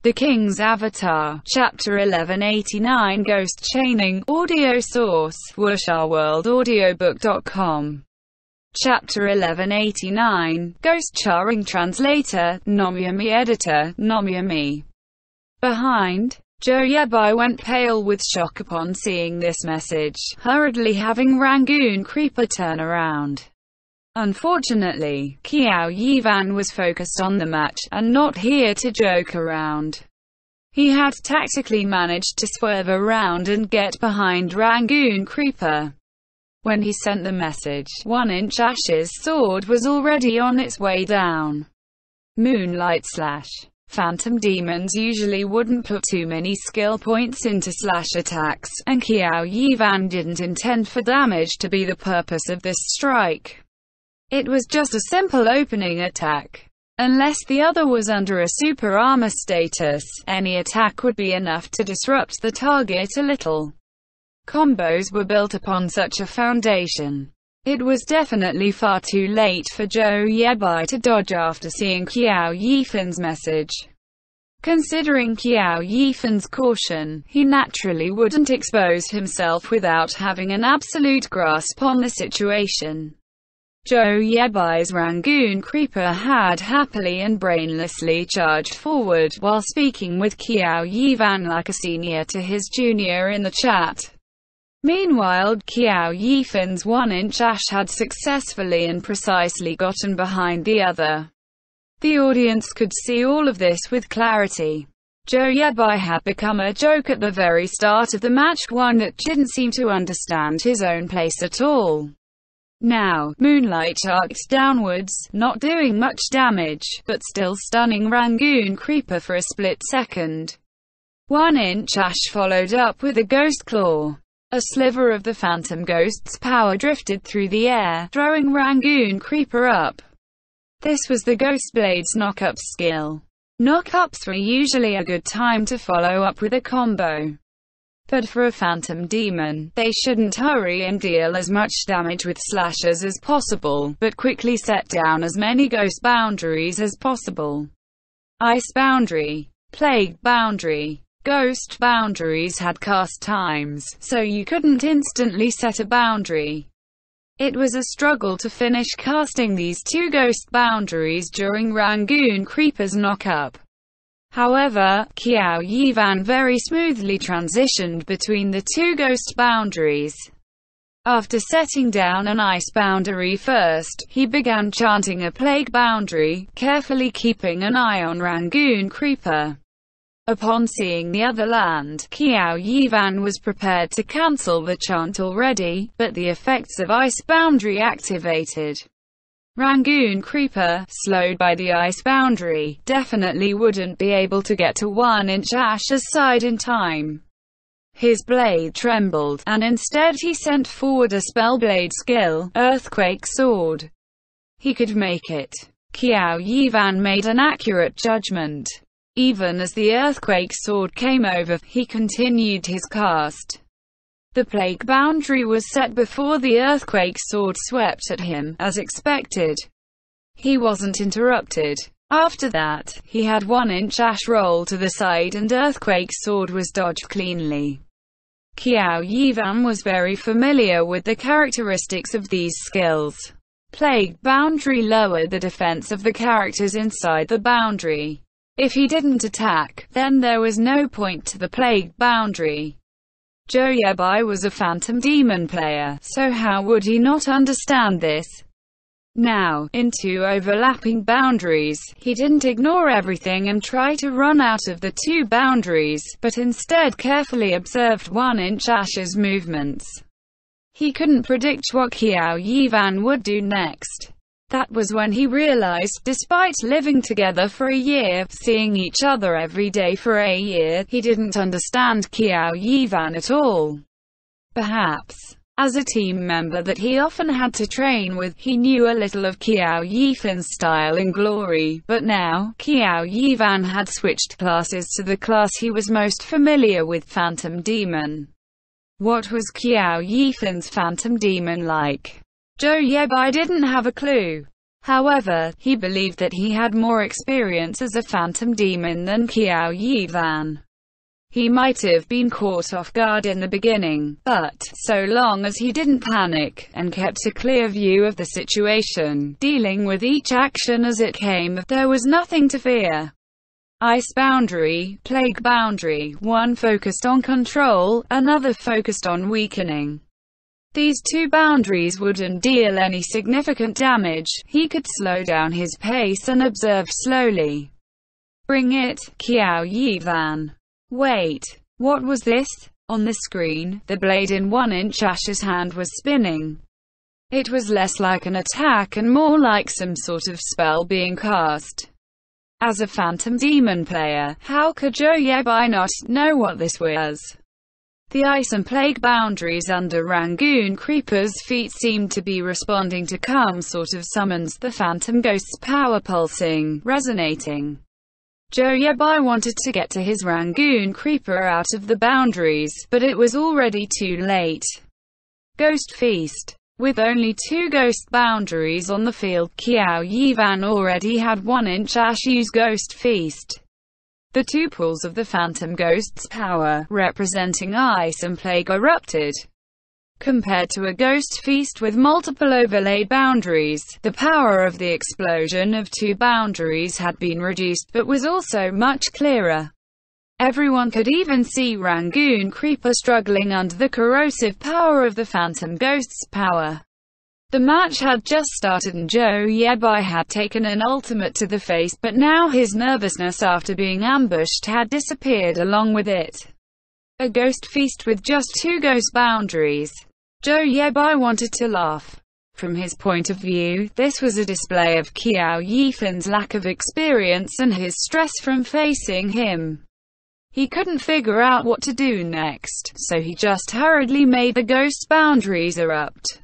The King's Avatar, Chapter 1189 Ghost Chaining, audio source, wuxia-world-audiobook.com. Chapter 1189, Ghost Charring Translator, Nomyami Editor, Nomyami. Behind. Zhou Yebai went pale with shock upon seeing this message, hurriedly having Rangoon Creeper turn around. Unfortunately, Qiao Yivan was focused on the match, and not here to joke around. He had tactically managed to swerve around and get behind Rangoon Creeper. When he sent the message, 1-inch Ash's sword was already on its way down. Moonlight slash. Phantom demons usually wouldn't put too many skill points into slash attacks, and Qiao Yivan didn't intend for damage to be the purpose of this strike. It was just a simple opening attack. Unless the other was under a super armor status, any attack would be enough to disrupt the target a little. Combos were built upon such a foundation. It was definitely far too late for Zhou Yebai to dodge after seeing Qiao Yifan's message. Considering Qiao Yifan's caution, he naturally wouldn't expose himself without having an absolute grasp on the situation. Zhou Yebai's Rangoon Creeper had happily and brainlessly charged forward, while speaking with Qiao Yivan like a senior to his junior in the chat. Meanwhile, Qiao Yifan's 1-inch Ash had successfully and precisely gotten behind the other. The audience could see all of this with clarity. Zhou Yebai had become a joke at the very start of the match, one that didn't seem to understand his own place at all. Now, Moonlight arced downwards, not doing much damage, but still stunning Rangoon Creeper for a split second. 1-inch Ash followed up with a Ghost Claw. A sliver of the Phantom Ghost's power drifted through the air, throwing Rangoon Creeper up. This was the Ghost Blade's knock-up skill. Knock-ups were usually a good time to follow up with a combo. But for a Phantom Demon, they shouldn't hurry and deal as much damage with slashes as possible, but quickly set down as many Ghost Boundaries as possible. Ice Boundary, Plague Boundary, Ghost Boundaries had cast times, so you couldn't instantly set a boundary. It was a struggle to finish casting these two Ghost Boundaries during Rangoon Creeper's knock-up. However, Qiao Yivan very smoothly transitioned between the two Ghost Boundaries. After setting down an Ice Boundary first, he began chanting a Plague Boundary, carefully keeping an eye on Rangoon Creeper. Upon seeing the other land, Qiao Yivan was prepared to cancel the chant already, but the effects of Ice Boundary activated. Rangoon Creeper, slowed by the Ice Boundary, definitely wouldn't be able to get to 1-inch Ash's side in time. His blade trembled, and instead he sent forward a Spellblade skill, Earthquake Sword. He could make it. Qiao Yivan made an accurate judgment. Even as the Earthquake Sword came over, he continued his cast. The Plague Boundary was set before the Earthquake Sword swept at him, as expected. He wasn't interrupted. After that, he had 1-inch Ash roll to the side and Earthquake Sword was dodged cleanly. Qiao Yivan was very familiar with the characteristics of these skills. Plague Boundary lowered the defense of the characters inside the boundary. If he didn't attack, then there was no point to the Plague Boundary. Zhou Yebai was a Phantom Demon player, so how would he not understand this? Now, in two overlapping boundaries, he didn't ignore everything and try to run out of the two boundaries, but instead carefully observed 1-inch Ash's movements. He couldn't predict what Qiao Yivan would do next. That was when he realized, despite living together for a year, seeing each other every day for a year, he didn't understand Qiao Yivan at all. Perhaps, as a team member that he often had to train with, he knew a little of Qiao Yifan's style and glory, but now, Qiao Yivan had switched classes to the class he was most familiar with, Phantom Demon. What was Qiao Yifan's Phantom Demon like? Zhou Yebai didn't have a clue. However, he believed that he had more experience as a phantom demon than Qiao Yivan. He might have been caught off guard in the beginning, but, so long as he didn't panic, and kept a clear view of the situation, dealing with each action as it came, there was nothing to fear. Ice boundary, plague boundary, one focused on control, another focused on weakening. These two boundaries wouldn't deal any significant damage. He could slow down his pace and observe slowly. Bring it, Qiao Yivan. Wait. What was this? On the screen, the blade in 1-inch Ash's hand was spinning. It was less like an attack and more like some sort of spell being cast. As a phantom demon player, how could Zhou Yebai not know what this was? The ice and plague boundaries under Rangoon Creeper's feet seemed to be responding to calm sort of summons, the phantom ghost's power pulsing, resonating. Zhou Yebai wanted to get to his Rangoon Creeper out of the boundaries, but it was already too late. Ghost Feast. With only 2 ghost boundaries on the field, Qiao Yivan already had 1-inch Ash use Ghost Feast. The 2 pools of the phantom ghost's power, representing ice and plague, erupted. Compared to a ghost feast with multiple overlaid boundaries, the power of the explosion of 2 boundaries had been reduced, but was also much clearer. Everyone could even see Rangoon Creeper struggling under the corrosive power of the phantom ghost's power. The match had just started and Zhou Yebai had taken an ultimate to the face, but now his nervousness after being ambushed had disappeared along with it. A ghost feast with just 2 ghost boundaries. Zhou Yebai wanted to laugh. From his point of view, this was a display of Qiao Yifan's lack of experience and his stress from facing him. He couldn't figure out what to do next, so he just hurriedly made the ghost boundaries erupt.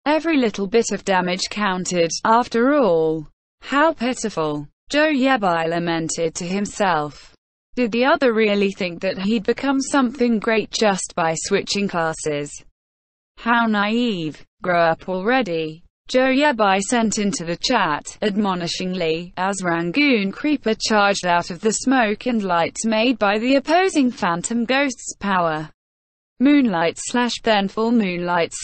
Every little bit of damage counted, after all. How pitiful. Zhou Yebai lamented to himself. Did the other really think that he'd become something great just by switching classes? How naive. Grow up already. Zhou Yebai sent into the chat, admonishingly, as Rangoon Creeper charged out of the smoke and lights made by the opposing phantom ghost's power. Moonlight / then full moonlight /.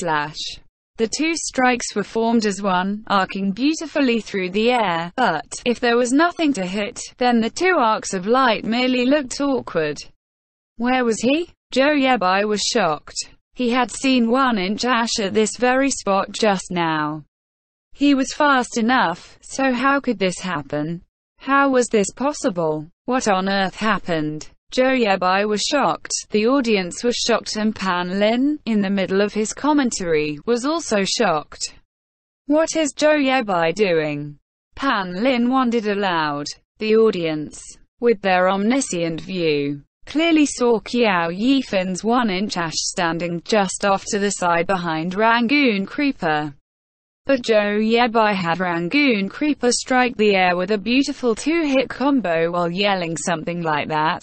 The 2 strikes were formed as one, arcing beautifully through the air, but, if there was nothing to hit, then the 2 arcs of light merely looked awkward. Where was he? Zhou Yebai was shocked. He had seen 1-inch Ash at this very spot just now. He was fast enough, so how could this happen? How was this possible? What on earth happened? Zhou Yebai was shocked, the audience was shocked, and Pan Lin, in the middle of his commentary, was also shocked. What is Zhou Yebai doing? Pan Lin wondered aloud. The audience, with their omniscient view, clearly saw Qiao Yifan's 1-inch Ash standing just off to the side behind Rangoon Creeper. But Zhou Yebai had Rangoon Creeper strike the air with a beautiful 2-hit combo while yelling something like that.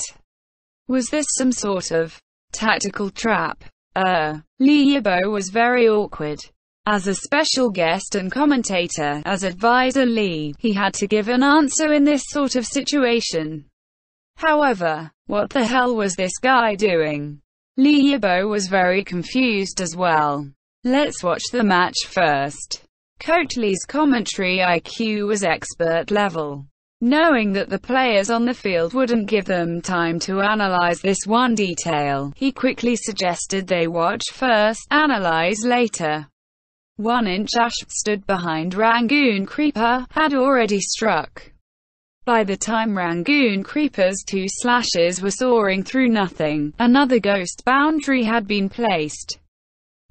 Was this some sort of tactical trap? Li Yibo was very awkward. As a special guest and commentator, as advisor Li, he had to give an answer in this sort of situation. However, what the hell was this guy doing? Li Yibo was very confused as well. Let's watch the match first. Coach Li's commentary IQ was expert level. Knowing that the players on the field wouldn't give them time to analyze this one detail, he quickly suggested they watch first, analyze later. 1-inch Ash, stood behind Rangoon Creeper, had already struck. By the time Rangoon Creeper's 2 slashes were soaring through nothing, another ghost boundary had been placed.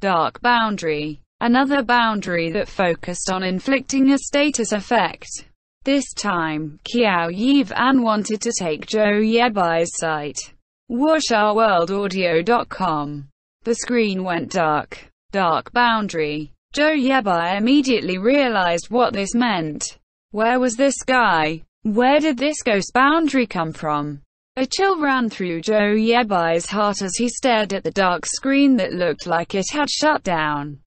Dark boundary. Another boundary that focused on inflicting a status effect. This time, Qiao Yivan wanted to take Zhou Yebai's site. WuxaWorldAudio.com. The screen went dark. Dark boundary. Zhou Yebai immediately realized what this meant. Where was this guy? Where did this ghost boundary come from? A chill ran through Zhou Yebai's heart as he stared at the dark screen that looked like it had shut down.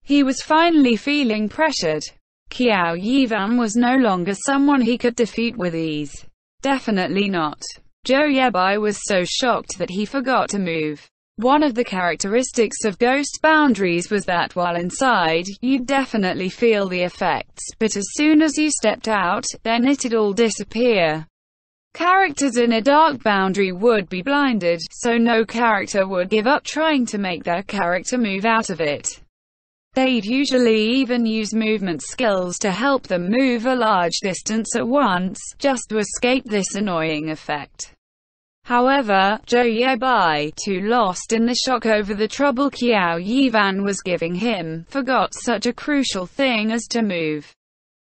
He was finally feeling pressured. Qiao Yivan was no longer someone he could defeat with ease. Definitely not. Zhou Yebai was so shocked that he forgot to move. One of the characteristics of ghost boundaries was that while inside, you'd definitely feel the effects, but as soon as you stepped out, then it'd all disappear. Characters in a dark boundary would be blinded, so no character would give up trying to make their character move out of it. They'd usually even use movement skills to help them move a large distance at once, just to escape this annoying effect. However, Zhou Yebai, too lost in the shock over the trouble Qiao Yivan was giving him, forgot such a crucial thing as to move.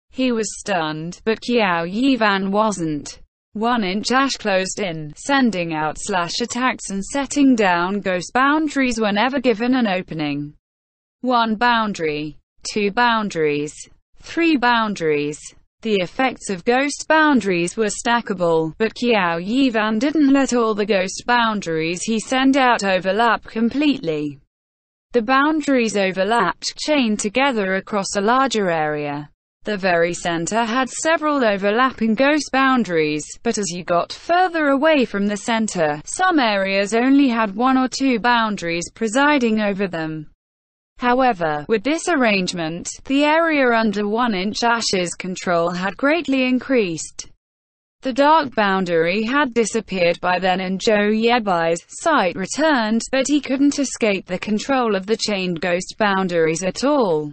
He was stunned, but Qiao Yivan wasn't. 1-inch Ash closed in, sending out slash attacks and setting down ghost boundaries whenever given an opening. 1 boundary, 2 boundaries, 3 boundaries. The effects of ghost boundaries were stackable, but Qiao Yivan didn't let all the ghost boundaries he sent out overlap completely. The boundaries overlapped, chained together across a larger area. The very center had several overlapping ghost boundaries, but as you got further away from the center, some areas only had 1 or 2 boundaries presiding over them. However, with this arrangement, the area under 1-inch Ash's control had greatly increased. The dark boundary had disappeared by then and Zhou Yebai's sight returned, but he couldn't escape the control of the chained ghost boundaries at all.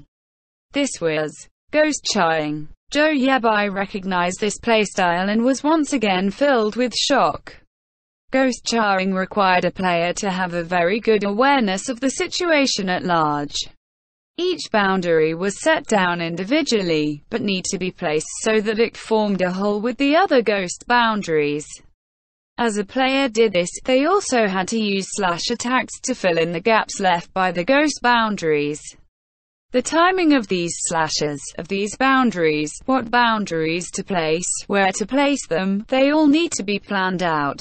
This was ghost charring. Zhou Yebai recognized this playstyle and was once again filled with shock. Ghost charring required a player to have a very good awareness of the situation at large. Each boundary was set down individually, but need to be placed so that it formed a whole with the other ghost boundaries. As a player did this, they also had to use slash attacks to fill in the gaps left by the ghost boundaries. The timing of these slashes, of these boundaries, what boundaries to place, where to place them, they all need to be planned out.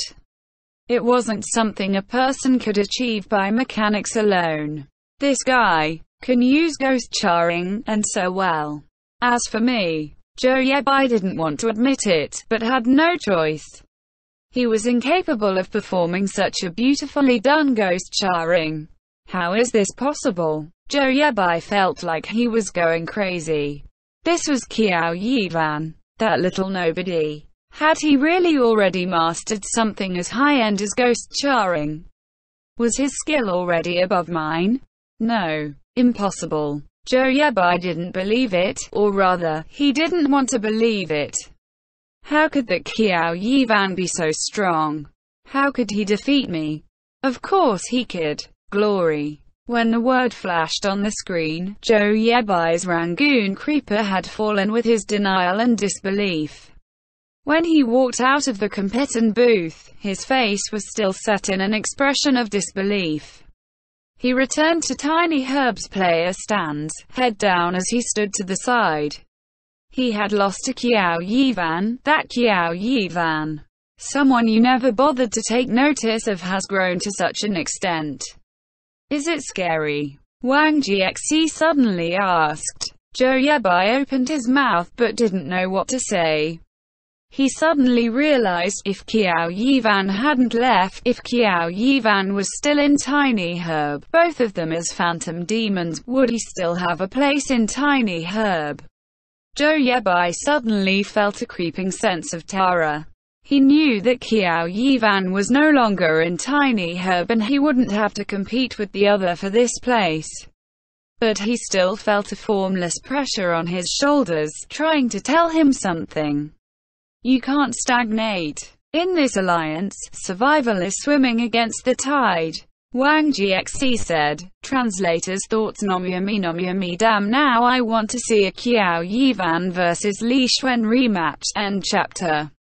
It wasn't something a person could achieve by mechanics alone. This guy can use ghost charring, and so well. As for me, Zhou Yebai didn't want to admit it, but had no choice. He was incapable of performing such a beautifully done ghost charring. How is this possible? Zhou Yebai felt like he was going crazy. This was Qiao Yivan, that little nobody. Had he really already mastered something as high-end as ghost charring? Was his skill already above mine? No. Impossible. Zhou Yebai didn't believe it, or rather, he didn't want to believe it. How could that Qiao Yivan be so strong? How could he defeat me? Of course he could. Glory. When the word flashed on the screen, Zhou Yebai's Rangoon Creeper had fallen with his denial and disbelief. When he walked out of the competent booth, his face was still set in an expression of disbelief. He returned to Tiny Herb's player stands, head down as he stood to the side. He had lost to Qiao Yivan, that Qiao Yivan. Someone you never bothered to take notice of has grown to such an extent. Is it scary? Wang Jiexi suddenly asked. Zhou Yebai opened his mouth but didn't know what to say. He suddenly realized, if Qiao Yivan hadn't left, if Qiao Yivan was still in Tiny Herb, both of them as phantom demons, would he still have a place in Tiny Herb? Zhou Yebai suddenly felt a creeping sense of terror. He knew that Qiao Yivan was no longer in Tiny Herb and he wouldn't have to compete with the other for this place. But he still felt a formless pressure on his shoulders, trying to tell him something. You can't stagnate. In this alliance, survival is swimming against the tide. Wang Jiexi said. Translator's thoughts. Nomyami damn, now I want to see a Qiao Yivan vs Li Xuan rematch. End chapter.